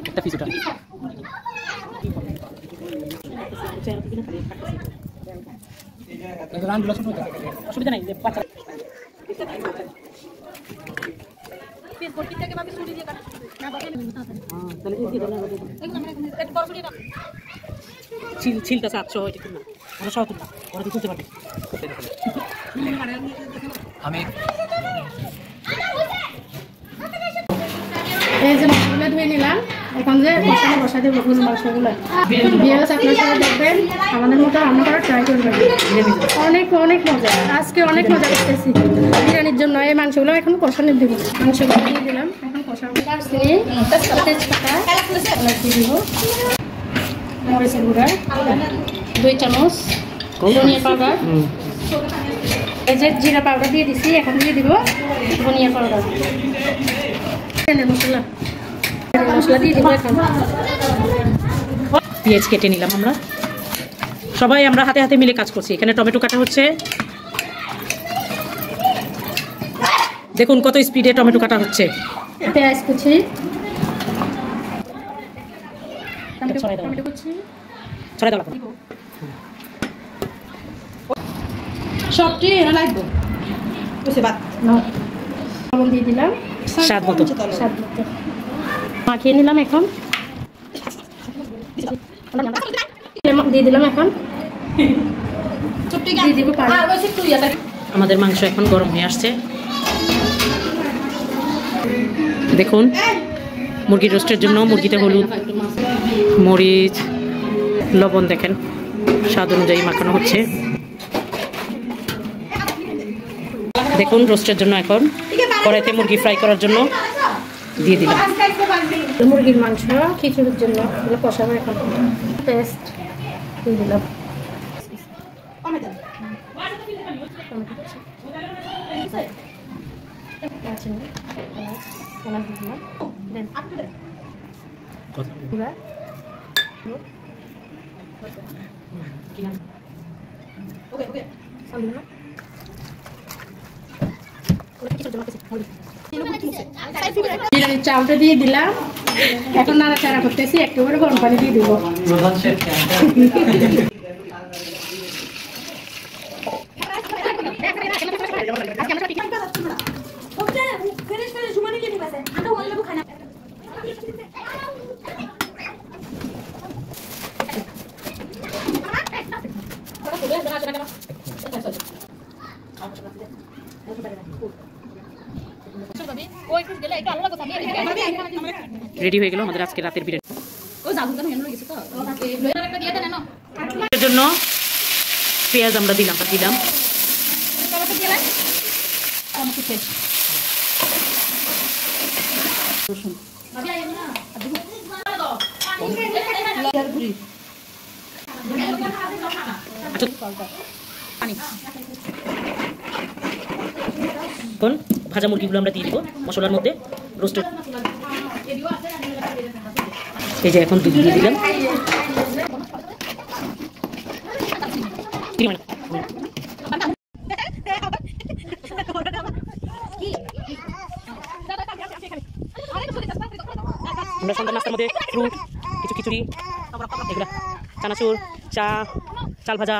একটা পিস ওটা অসুবিধা নাই বাচ্চা ছিলটা 700 হয় ঠিক না ওরা সহ তুলনা ওরা তো তুলতে পারবে আমি এই যে মাছগুলো ধুয়ে নিলাম এখন যে মশলা বসা দেবো গরুর মাংসগুলো বিয়াস আপনারা সবাই দেখবেন আমাদের মতো রান্না করার ট্রাই করবেন অনেক অনেক মজা আজকে অনেক মজা করতেছি বিরিয়ানির জন্য এই মাংসগুলো এখন কষানো দিব মাংসগুলো দিয়ে দিলাম এখন কষানো তেজপাতা দিয়ে দিব মরিচের গুঁড়া 2 চামচ ধনিয়া পাউডার এই যে জিরা পাউডার দিয়ে দিছি এখন দিয়ে দিব ধনিয়া পাউডার মশলা মশলা দিয়ে দিব এখন পেঁয়াজ কেটে নিলাম আমরা সবাই আমরা হাতে হাতে মিলে কাজ করছি এখানে টমেটো কাটা হচ্ছে দেখুন কত স্পিডে টমেটো কাটা হচ্ছে পেঁয়াজ কুচি টমেটো কুচি ছড়াই দাও সবটি লাগবে বুঝতে বাদ লবণ দিয়ে দিলাম স্বাদ মতো মাখিয়ে নিলাম এখন দিয়ে দিলাম এখন আমাদের মাংস এখন গরম হয়ে আসছে দেখুন মুরগির রোস্টের জন্য মুরগিতে হলুদ মরিচ লবণ দেখেন স্বাদ অনুযায়ী মাখানো হচ্ছে দেখুন রোস্টের জন্য এখন কড়াইতে মুরগি ফ্রাই করার জন্য দিয়ে দিলাম মুরগির মাংস খিচুড়ির জন্য এগুলো কষাবো এখন পেস্ট দিয়ে দিলাম বিরিয়ানির চালটা দিয়ে দিলাম এখন নাড়াচাড়া করতেছি একটু করে গরম পানি দিয়ে দিব রেডি হয়ে গেল আমাদের আজকে রাতের বিরিয়ানি এর জন্য পেঁয়াজ আমরা দিলাম এখন ভাজা মুরগিগুলো আমরা দিয়ে দিব মশলার মধ্যে রোস্টেড এই যে এখন দুধ দিয়ে দিলাম আমরা সন্ধ্যা নাস্তার মধ্যে ফ্রুট কিছু খিচুড়ি এগুলা চানাচুর চা চাল ভাজা